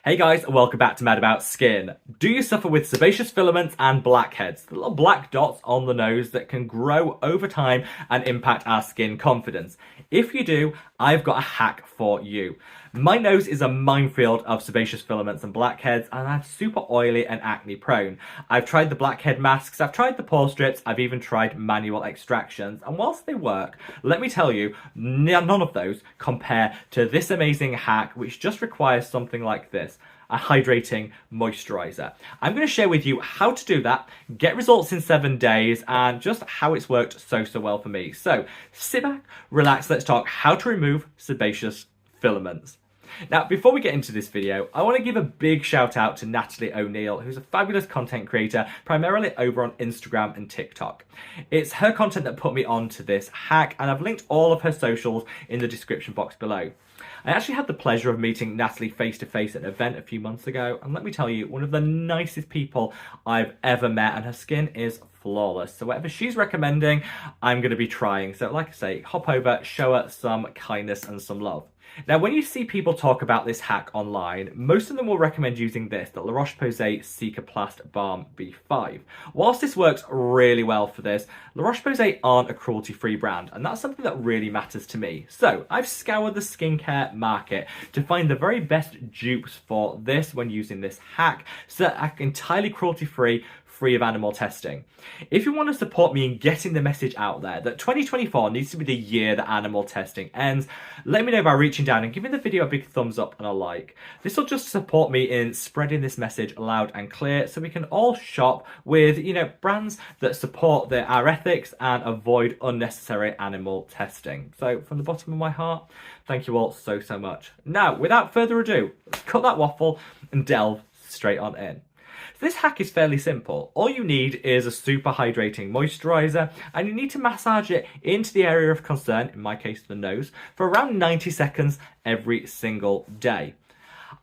Hey guys, welcome back to Mad About Skin. Do you suffer with sebaceous filaments and blackheads, the little black dots on the nose that can grow over time and impact our skin confidence? If you do, I've got a hack for you. My nose is a minefield of sebaceous filaments and blackheads, and I'm super oily and acne prone. I've tried the blackhead masks, I've tried the pore strips, I've even tried manual extractions, and whilst they work, let me tell you, none of those compare to this amazing hack, which just requires something like this: a hydrating moisturizer. I'm going to share with you how to do that, get results in 7 days, and just how it's worked so well for me. So sit back, relax, let's talk how to remove sebaceous filaments. Now, before we get into this video, I want to give a big shout out to Natalie O'Neill, who's a fabulous content creator, primarily over on Instagram and TikTok. It's her content that put me onto this hack, and I've linked all of her socials in the description box below. I actually had the pleasure of meeting Natalie face to face at an event a few months ago, and let me tell you, one of the nicest people I've ever met, and her skin is flawless. So whatever she's recommending, I'm going to be trying. So like I say, hop over, show her some kindness and some love. Now, when you see people talk about this hack online, most of them will recommend using this, the Roche-Posay Cicaplast Baume B5. Whilst this works really well for this, Roche-Posay aren't a cruelty-free brand, and that's something that really matters to me. So I've scoured the skincare market to find the very best dupes for this when using this hack, so that I'm entirely cruelty-free, free of animal testing. If you want to support me in getting the message out there that 2024 needs to be the year that animal testing ends, let me know by reaching down and giving the video a big thumbs up and a like. This will just support me in spreading this message loud and clear, so we can all shop with, brands that support our ethics and avoid unnecessary animal testing. So from the bottom of my heart, thank you all so much. Now, without further ado, let's cut that waffle and delve straight on in. This hack is fairly simple. All you need is a super hydrating moisturizer, and you need to massage it into the area of concern, in my case the nose, for around 90 seconds every single day.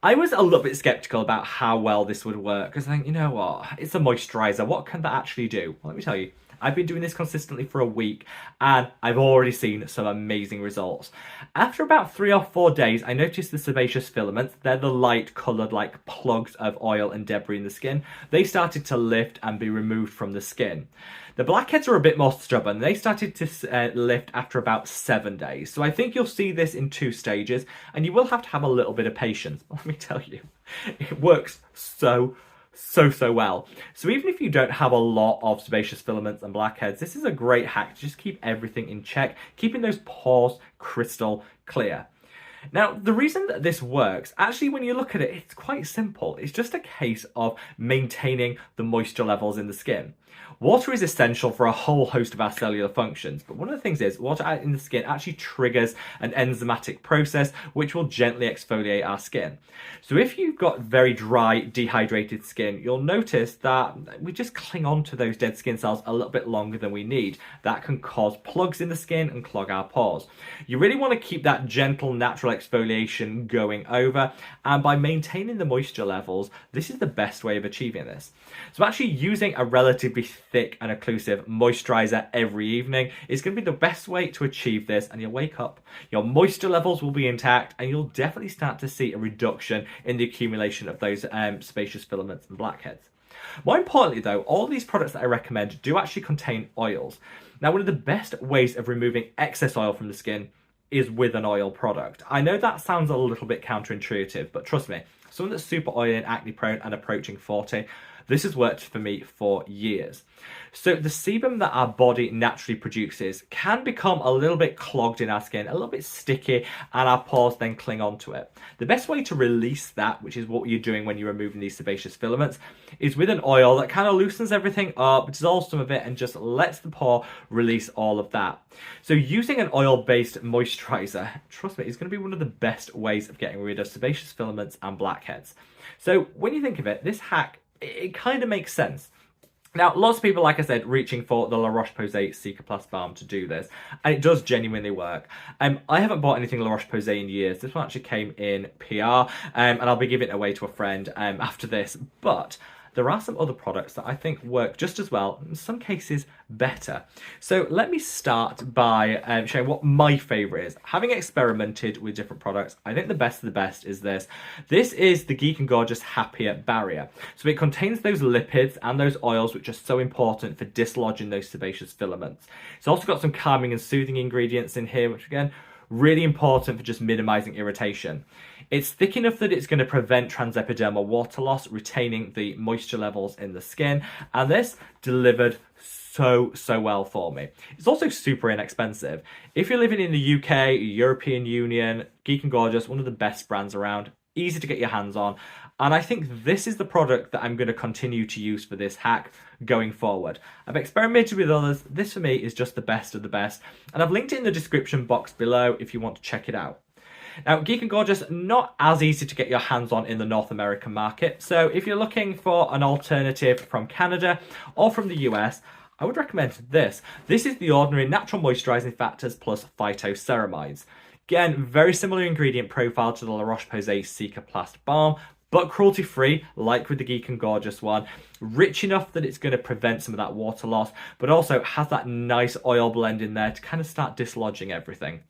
I was a little bit skeptical about how well this would work, because I think, you know what, it's a moisturizer, what can that actually do? Well, let me tell you, I've been doing this consistently for a week, and I've already seen some amazing results. After about 3 or 4 days, I noticed the sebaceous filaments, they're the light coloured like plugs of oil and debris in the skin, they started to lift and be removed from the skin. The blackheads are a bit more stubborn. They started to lift after about 7 days. So I think you'll see this in 2 stages, and you will have to have a little bit of patience. Let me tell you, it works so well. So even if you don't have a lot of sebaceous filaments and blackheads, this is a great hack to just keep everything in check, keeping those pores crystal clear. Now, the reason that this works, actually, when you look at it, it's quite simple. It's just a case of maintaining the moisture levels in the skin. Water is essential for a whole host of our cellular functions, but one of the things is water in the skin actually triggers an enzymatic process which will gently exfoliate our skin. So if you've got very dry, dehydrated skin, you'll notice that we just cling on to those dead skin cells a little bit longer than we need. That can cause plugs in the skin and clog our pores. You really want to keep that gentle, natural exfoliation going over, and by maintaining the moisture levels, this is the best way of achieving this. So actually using a relatively thick and occlusive moisturizer every evening is going to be the best way to achieve this, and you'll wake up, your moisture levels will be intact, and you'll definitely start to see a reduction in the accumulation of those sebaceous filaments and blackheads. More importantly though, all these products that I recommend do actually contain oils. Now, one of the best ways of removing excess oil from the skin is with an oil product. I know that sounds a little bit counterintuitive, but trust me, someone that's super oily and acne prone and approaching 40, this has worked for me for years. So the sebum that our body naturally produces can become a little bit clogged in our skin, a little bit sticky, and our pores then cling onto it. The best way to release that, which is what you're doing when you're removing these sebaceous filaments, is with an oil that kind of loosens everything up, dissolves some of it, and just lets the pore release all of that. So using an oil-based moisturizer, trust me, is going to be one of the best ways of getting rid of sebaceous filaments and blackheads. So when you think of it, this hack, it kind of makes sense. Now, lots of people, like I said, reaching for the La Roche-Posay Cicaplast Baume to do this, and it does genuinely work. I haven't bought anything La Roche-Posay in years. This one actually came in PR, and I'll be giving it away to a friend after this, but there are some other products that I think work just as well, in some cases better. So let me start by showing what my favourite is. Having experimented with different products, I think the best of the best is this. This is the Geek and Gorgeous Happier Barrier. So it contains those lipids and those oils which are so important for dislodging those sebaceous filaments. It's also got some calming and soothing ingredients in here, which again, really important for just minimizing irritation. It's thick enough that it's going to prevent transepidermal water loss, retaining the moisture levels in the skin, and this delivered so well for me. It's also super inexpensive. If you're living in the UK, European Union, Geek and Gorgeous, one of the best brands around, easy to get your hands on, and I think this is the product that I'm going to continue to use for this hack going forward. I've experimented with others. This for me is just the best of the best, and I've linked it in the description box below if you want to check it out. Now, Geek and Gorgeous, not as easy to get your hands on in the North American market, so if you're looking for an alternative from Canada or from the US, I would recommend this. This is the ordinary natural moisturising factors plus phytoceramides. Again, very similar ingredient profile to the Roche-Posay Cicaplast Baume, but cruelty-free, like with the Geek and Gorgeous one. Rich enough that it's going to prevent some of that water loss, but also has that nice oil blend in there to kind of start dislodging everything.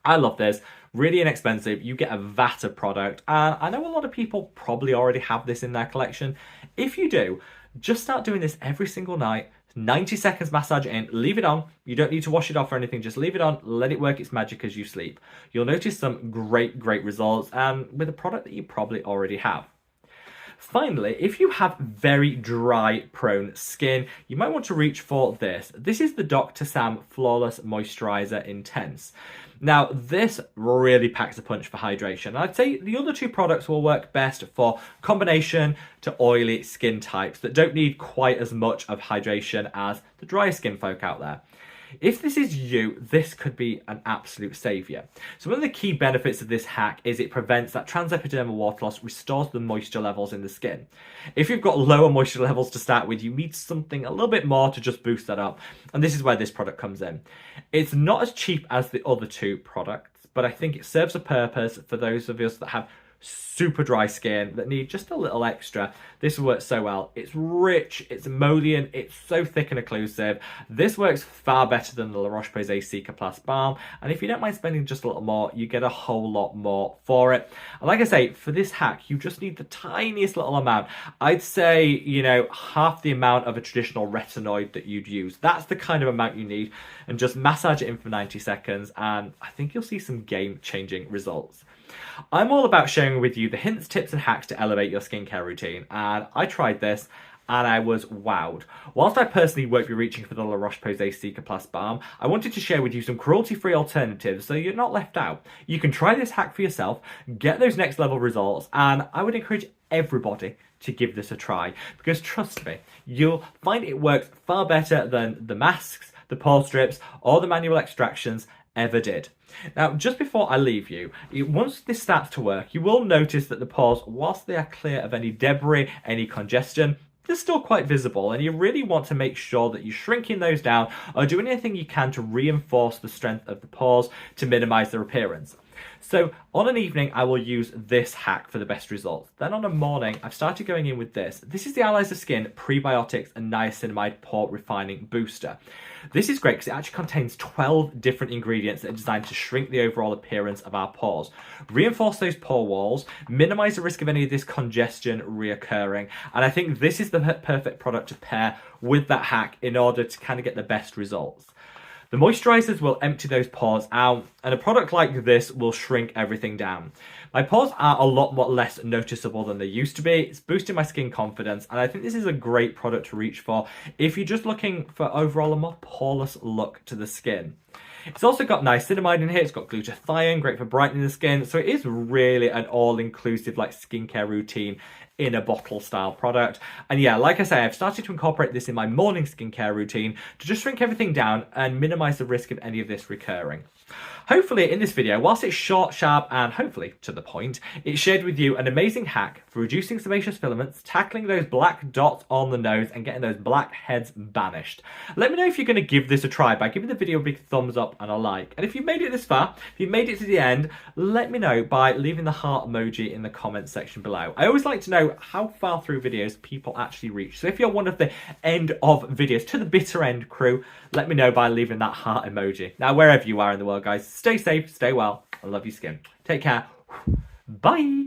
I love this. Really inexpensive. You get a vat of product. And I know a lot of people probably already have this in their collection. If you do, just start doing this every single night. 90 seconds massage in, leave it on. You don't need to wash it off or anything, just leave it on, let it work its magic as you sleep. You'll notice some great results, and with a product that you probably already have. Finally, if you have very dry prone skin, you might want to reach for this. This is the Dr. Sam Flawless Moisturizer Intense. Now, this really packs a punch for hydration. I'd say the other two products will work best for combination to oily skin types that don't need quite as much of hydration as the drier skin folk out there. If this is you, this could be an absolute saviour. So one of the key benefits of this hack is it prevents that transepidermal water loss, restores the moisture levels in the skin. If you've got lower moisture levels to start with, you need something a little bit more to just boost that up. And this is where this product comes in. It's not as cheap as the other two products, but I think it serves a purpose for those of us that have super dry skin that need just a little extra. This works so well. It's rich, it's emollient, it's so thick and occlusive. This works far better than the La Roche-Posay Cicaplast Baume, and if you don't mind spending just a little more, you get a whole lot more for it. And like I say, for this hack, you just need the tiniest little amount. I'd say, you know, half the amount of a traditional retinoid that you'd use. That's the kind of amount you need, and just massage it in for 90 seconds, and I think you'll see some game-changing results. I'm all about sharing with you the hints, tips and hacks to elevate your skincare routine, and I tried this and I was wowed. Whilst I personally won't be reaching for the La Roche-Posay Cicaplast Baume, I wanted to share with you some cruelty-free alternatives so you're not left out. You can try this hack for yourself, get those next level results, and I would encourage everybody to give this a try, because trust me, you'll find it works far better than the masks, the pore strips, or the manual extractions ever did. Now, just before I leave you, once this starts to work, you will notice that the pores, whilst they are clear of any debris, any congestion, they're still quite visible, and you really want to make sure that you're shrinking those down or doing anything you can to reinforce the strength of the pores to minimize their appearance. So on an evening, I will use this hack for the best results. Then on a morning, I've started going in with this. This is the Allies of Skin Prebiotics and Niacinamide Pore Refining Booster. This is great because it actually contains 12 different ingredients that are designed to shrink the overall appearance of our pores, reinforce those pore walls, minimize the risk of any of this congestion reoccurring. And I think this is the perfect product to pair with that hack in order to kind of get the best results. The moisturizers will empty those pores out, and a product like this will shrink everything down. My pores are a lot more less noticeable than they used to be. It's boosting my skin confidence, and I think this is a great product to reach for if you're just looking for overall a more poreless look to the skin. It's also got niacinamide in here, it's got glutathione, great for brightening the skin, so it is really an all-inclusive like skincare routine in a bottle style product. And yeah, like I say, I've started to incorporate this in my morning skincare routine to just shrink everything down and minimize the risk of any of this recurring. Hopefully in this video, whilst it's short, sharp and hopefully to the point, it shared with you an amazing hack for reducing sebaceous filaments, tackling those black dots on the nose and getting those blackheads banished. Let me know if you're going to give this a try by giving the video a big thumbs up and a like. And if you've made it this far, if you've made it to the end, let me know by leaving the heart emoji in the comments section below. I always like to know how far through videos people actually reach. So if you're one of the end of videos, to the bitter end crew, let me know by leaving that heart emoji. Now, wherever you are in the world, guys, stay safe, stay well, and love your skin. Take care. Bye.